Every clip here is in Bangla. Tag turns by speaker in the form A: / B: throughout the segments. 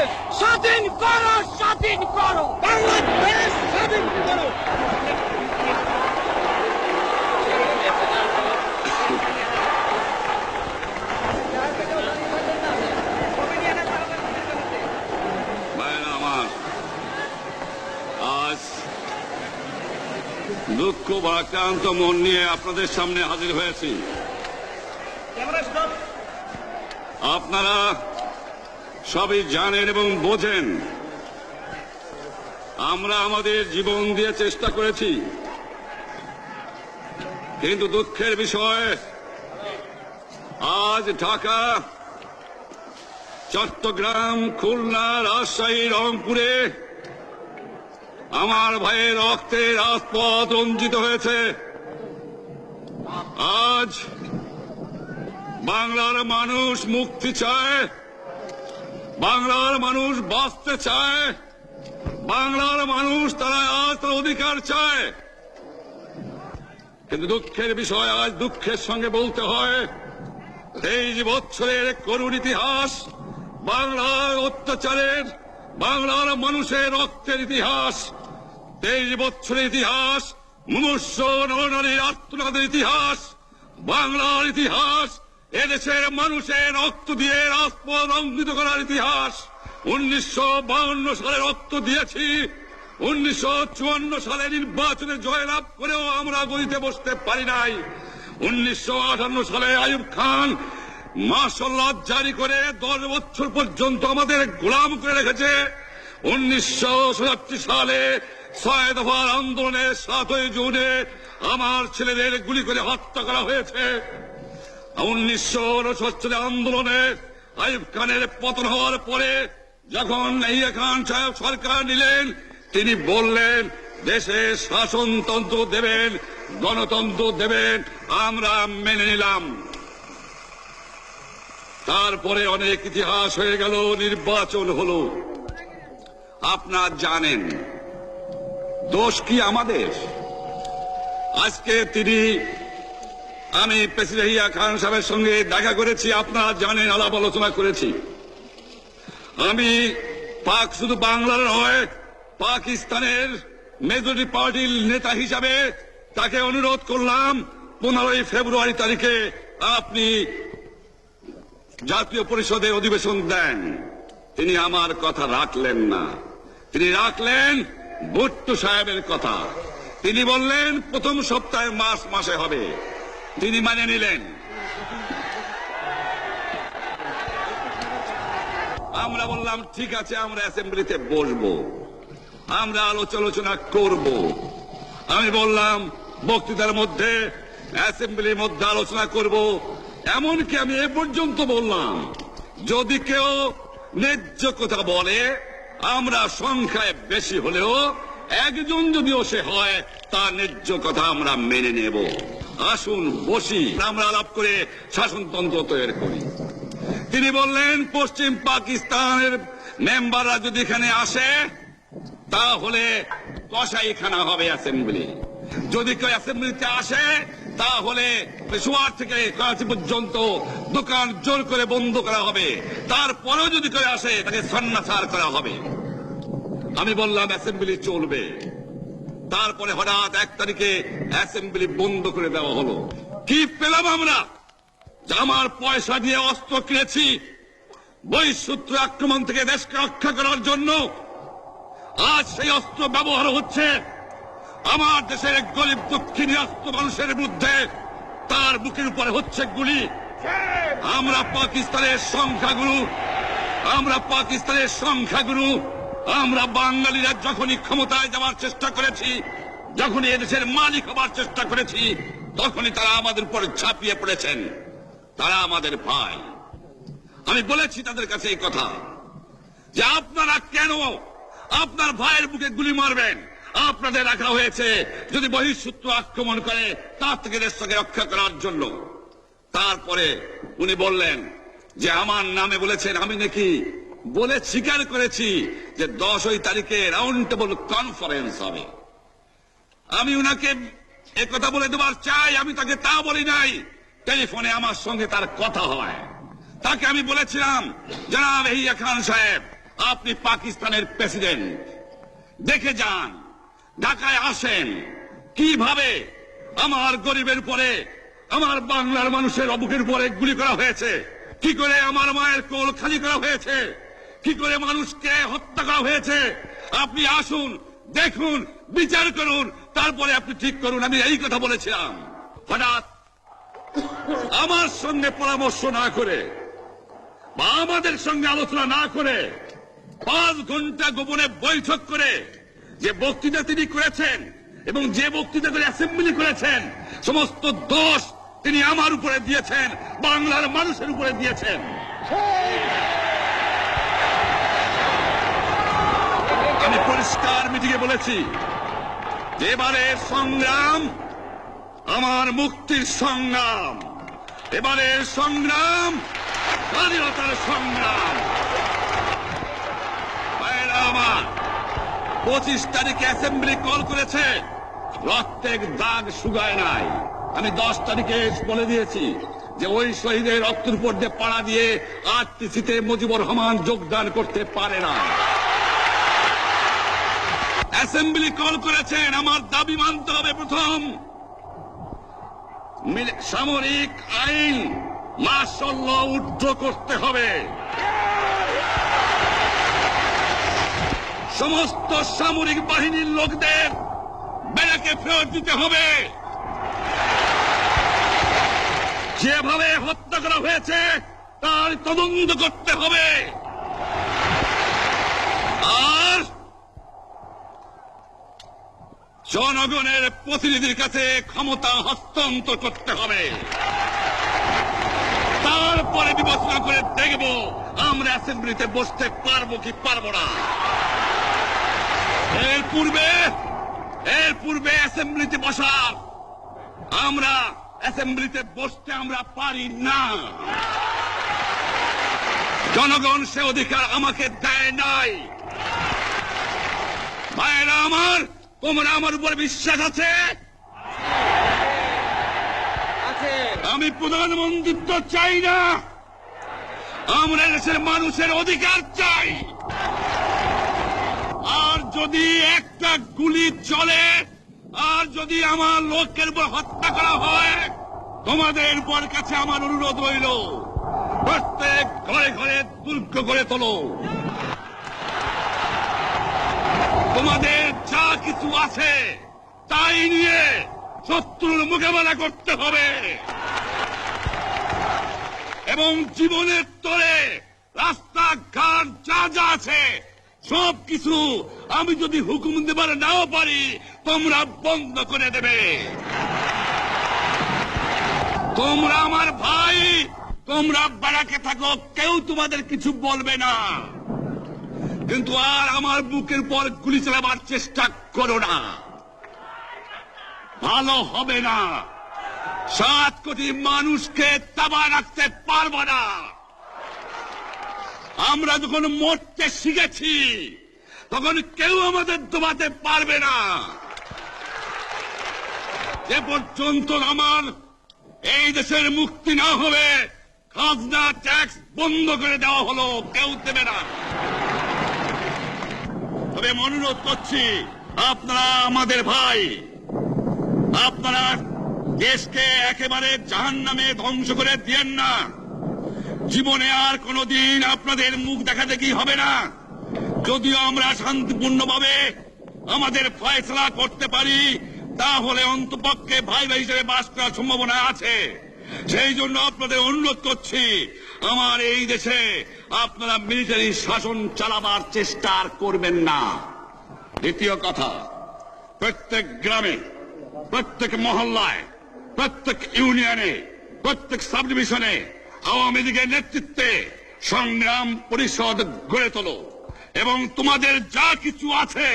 A: বাংলাদেশ স্বাধীন করো, স্বাধীন করো, বাংলাদেশ স্বাধীন করো।
B: আজ দুঃখ ভারাক্রান্ত মন নিয়ে আপনাদের সামনে হাজির হয়েছি। আপনারা সবই জানেন এবং বোঝেন আমরা আমাদের জীবন দিয়ে চেষ্টা করেছি, কিন্তু দুঃখের বিষয় আজ ঢাকা, চট্টগ্রাম, খুলনা, রাজশাহী, রংপুরে আমার ভাইয়ের রক্তে রাজপথ রঞ্জিত হয়েছে। আজ বাংলার মানুষ মুক্তি চায়, বাংলার মানুষ বাঁচতে চায়, বাংলার মানুষ তারা আজ তার অধিকার চায়। কিন্তু দুঃখের বিষয় আজ দুঃখের সঙ্গে বলতে হয় 23 বছরের করুণ ইতিহাস, বাংলার অত্যাচারের, বাংলার মানুষের রক্তের ইতিহাস, 23 বছরের ইতিহাস, মুমূর্ষ নরনারীর আত্মনাদের ইতিহাস, বাংলার ইতিহাস, এদেশের মানুষের রক্ত দিয়ে রাজপথ রঞ্জিত করার ইতিহাস। 1952 সালে রক্ত দিয়েছি, 1954 সালে নির্বাচনে জয়লাভ করেও আমরা গদিতে বসতে পারি নাই। 1958 সালে আইয়ুব খান মার্শাল ল জারি করে 10 বছর পর্যন্ত আমাদের গোলাম করে রেখেছে। 1967 সালে 6 দফার আন্দোলনের 7ই জুনে আমার ছেলেদের গুলি করে হত্যা করা হয়েছে। 1969 আন্দোলনে আইয়ুব খানের পতন হওয়ার পরে যখন ইয়াহিয়া খান সাহেব সরকার নিলেন, তিনি বললেন দেশে শাসনতন্ত্র দেবেন, গণতন্ত্র দেবেন, আমরা মেনে নিলাম। তারপরে অনেক ইতিহাস হয়ে গেল, নির্বাচন হলো। আপনারা জানেন দোষ কি আমাদের? আজকে আমি প্রেসিডেন্ট ইয়াহিয়া খান সাহেবের সঙ্গে দেখা করেছি, আপনারা জানেন, আলাপ আলোচনা করেছি। আমি শুধু বাংলার নয়, পাকিস্তানের মেজরিটি পার্টির নেতা হিসাবে তাকে অনুরোধ করলাম 15 ফেব্রুয়ারি তারিখে আপনি জাতীয় পরিষদে অধিবেশন দেন। তিনি আমার কথা রাখলেন না, তিনি রাখলেন ভুট্টো সাহেবের কথা। তিনি বললেন প্রথম সপ্তাহে মাসে হবে, তিনি মানে নিলেন। আমরা বললাম ঠিক আছে, আমরা অ্যাসেম্বলিতে বসবো, আমরা আলোচনা করব। আমি বললাম বক্তৃতার মধ্যে অ্যাসেম্বলির মধ্যে আলোচনা করব। এমনকি আমি এ পর্যন্ত বললাম যদি কেউ ন্যায্য কথা বলে, আমরা সংখ্যায় বেশি হলেও একজন যদিও সে হয়, তার ন্যায্য কথা আমরা মেনে নেব। আসুন বসি, আমরা আলাপ করে শাসনতন্ত্র তৈরি করি। তিনি বললেন পশ্চিম পাকিস্তানের মেম্বাররা যদি এখানে আসে তাহলে কসাইখানা হবে অ্যাসেম্বলি। যদি কেউ অ্যাসেম্বলিতে আসে তাহলে পেশোয়ার থেকে করাচি পর্যন্ত দোকান জোর করে বন্ধ করা হবে। তারপরেও যদি কেউ আসে তাকে সন্ন্যাসার করা হবে। আমি বললাম অ্যাসেম্বলি চলবে। তারপরে হঠাৎ 1 তারিখে অ্যাসেম্বলি বন্ধ করে দেওয়া হলো। কি পেলাম আমরা? আমার পয়সা দিয়ে অস্ত্র কিনেছি বহিঃশত্রু আক্রমণ থেকে দেশকে রক্ষা করার জন্য। আজ সেই অস্ত্র ব্যবহার হচ্ছে আমার দেশের গরিব দুঃখী নিরস্ত্র মানুষের বিরুদ্ধে, তার বুকের উপরে হচ্ছে গুলি। আমরা পাকিস্তানের সংখ্যাগুরু, আমরা বাঙালিরা যখনই ক্ষমতায় যাওয়ার চেষ্টা করেছি, যখনই এদেশের মালিক হবার চেষ্টা করেছি, তখনই তারা আমাদের উপর ঝাঁপিয়ে পড়েছেন। তারা আমাদের ভাই। আমি বলেছি তাদের কাছে এই কথা যে আপনারা কেন আপনার ভাইয়ের বুকে গুলি মারবেন? আপনাদের রাখা হয়েছে যদি বহিঃশত্রু আক্রমণ করে তার থেকে দেশটাকে রক্ষা করার জন্য। তারপরে উনি বললেন যে আমার নামে বলেছেন, আমি নাকি বলে স্বীকার করেছি যে 10 তারিখে রাউন্ড টেবল কনফারেন্স হবে। আমি উনাকে একথা বলে দেবার চাই, আমি তাকে তা বলি নাই। টেলিফোনে আমার সঙ্গে তার কথা হয়। তাকে আমি বলেছিলাম জনাব ইয়াহিয়া খান সাহেব, আপনি পাকিস্তানের প্রেসিডেন্ট, দেখে যান, ঢাকায় আসেন কিভাবে আমার গরিবের উপরে, আমার বাংলার মানুষের অবুকের উপরে গুলি করা হয়েছে, কি করে আমার মায়ের কোল খালি করা হয়েছে, কি করে মানুষকে হত্যা করা হয়েছে। আপনি আসুন, দেখুন, বিচার করুন, তারপরে আপনি ঠিক করুন। আমি এই কথা বলেছিলাম। হঠাৎ আমার সঙ্গে পরামর্শ না করে বা আমাদের সঙ্গে আলোচনা না করে 5 ঘন্টা গোপনে বৈঠক করে যে বক্তৃতা তিনি করেছেন এবং যে বক্তৃতা করে অ্যাসেম্বলি করেছেন, সমস্ত দোষ তিনি আমার উপরে দিয়েছেন, বাংলার মানুষের উপরে দিয়েছেন। আমি পরিষ্কার মিটিংয়ে বলেছি, এবারের সংগ্রাম আমার মুক্তির সংগ্রাম, এবারের সংগ্রাম স্বাধীনতার সংগ্রাম। ভাইয়েরা আমার, 25 তারিখে অ্যাসেম্বলি কল করেছে, রক্তের দাগ শুকায় নাই। আমি 10 তারিখে বলে দিয়েছি যে ওই শহীদের রক্তের উপর দিয়ে পাড়া দিয়ে আরটিসিতে মুজিবুর রহমান যোগদান করতে পারে না। অ্যাসেম্বলি কল করেছেন, আমার দাবি মানতে হবে। প্রথম, সামরিক আইন মার্শাল ল উদ্ধ করতে হবে, সমস্ত সামরিক বাহিনীর লোকদের ব্যারাকে ফেরত দিতে হবে, যেভাবে হত্যা করা হয়েছে তার তদন্ত করতে হবে, আর জনগণের প্রতিনিধির কাছে ক্ষমতা হস্তান্তর করতে হবে। তারপরে বিবেচনা করে দেখব আমরা অ্যাসেম্বলিতে বসতে পারবো কি পারবো না। এর পূর্বে অ্যাসেম্বলিতে বসা, আমরা অ্যাসেম্বলিতে বসতে আমরা পারি না। জনগণ সে অধিকার আমাকে দেয় নাই। ভাইয়েরা আমার, তোমরা আমার উপর বিশ্বাস আছে? আমি প্রধানমন্ত্রিত্ব চাই না, আমরা দেশের মানুষের অধিকার চাই। আর যদি একটা গুলি চলে, আর যদি আমার লোকের উপর হত্যা করা হয়, তোমাদের উপর কাছে আমার অনুরোধ রইল, প্রত্যেক ঘরে ঘরে দুর্গ করে তোলো। তোমাদের যা কিছু আছে তাই নিয়ে শত্রুর মোকাবেলা করতে হবে, এবং জীবনের তরে রাস্তাঘাট যা যা আছে সবকিছু আমি যদি হুকুম দেবার নাও পারি, তোমরা বন্ধ করে দেবে। তোমরা আমার ভাই, তোমরা ব্যারাকে থাকো, কেউ তোমাদের কিছু বলবে না, কিন্তু আর আমার বুকের পর গুলি চালাবার চেষ্টা করো না, ভালো হবে না। 7 কোটি মানুষকে তাবা রাখতে পারবো না। আমরা যখন মরতে শিখেছি তখন কেউ আমাদের দবাতে পারবে না। যে পর্যন্ত আমার এই দেশের মুক্তি না হবে, খাজনা ট্যাক্স বন্ধ করে দেওয়া হলো, কেউ দেবে না। তবে আমি অনুরোধ করছি, আপনারা আমাদের ভাই, আপনারা দেশকে একেবারে জাহান্নামে ধ্বংস করে দিয়েন না। জীবনে আর কোনদিন আপনাদের মুখ দেখা দেখি হবে না। যদিও আমরা শান্তিপূর্ণভাবে আমাদের ফয়সলা করতে পারি, তাহলে অন্তপক্ষে ভাই ভাই হিসেবে বাস করার সম্ভাবনা আছে। সেই জন্য আপনাদের অনুরোধ করছি, আমার এই দেশে আপনারা মিলিটারি শাসন চালাবার চেষ্টা আর করবেন না। দ্বিতীয় কথা, প্রত্যেক গ্রামে, প্রত্যেক মহল্লায়, প্রত্যেক ইউনিয়নে, প্রত্যেক সাব ডিভিশনে আওয়ামী লীগের নেতৃত্বে সংগ্রাম পরিষদ গড়ে তোলো, এবং তোমাদের যা কিছু আছে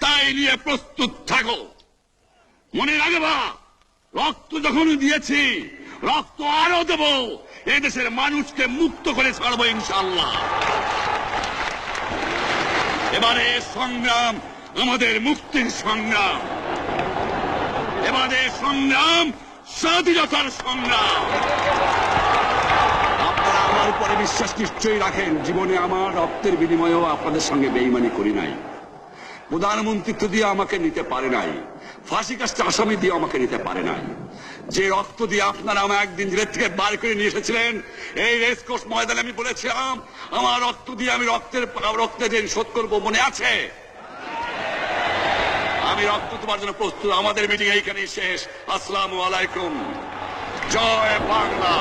B: তাই নিয়ে প্রস্তুত থাকো। মনে রাখবা, রক্ত যখন দিয়েছি, রক্ত আরো দেব, এই দেশের মানুষকে মুক্ত করে ছাড়বো ইনশাআল্লাহ। এবারে সংগ্রাম আমাদের মুক্তির সংগ্রাম, এবারে সংগ্রাম স্বাধীনতার সংগ্রাম। আপনারা আমার
C: আমার উপরে বিশ্বাস নিশ্চয়ই রাখেন, জীবনে আমার রক্তের বিনিময়েও আপনাদের সঙ্গে বেইমানি করি নাই। প্রধানমন্ত্রিত্ব দিয়ে আমাকে নিতে পারে নাই, ফাঁসি কাস্টে আসামি দিয়ে আমাকে নিতে পারে নাই। যে রক্ত দিয়ে আপনারা আমাকে একদিন জেলের থেকে বার করে নিয়ে এসেছিলেন, এই রেসকোর্স ময়দানে আমি বলেছিলাম আমার রক্ত দিয়ে আমি রক্তের ঋণ শোধ করবো, মনে আছে? আমি রক্ত তোমার জন্য প্রস্তুত। আমাদের মিটিং এইখানেই শেষ। আসসালামু আলাইকুম। জয় বাংলা।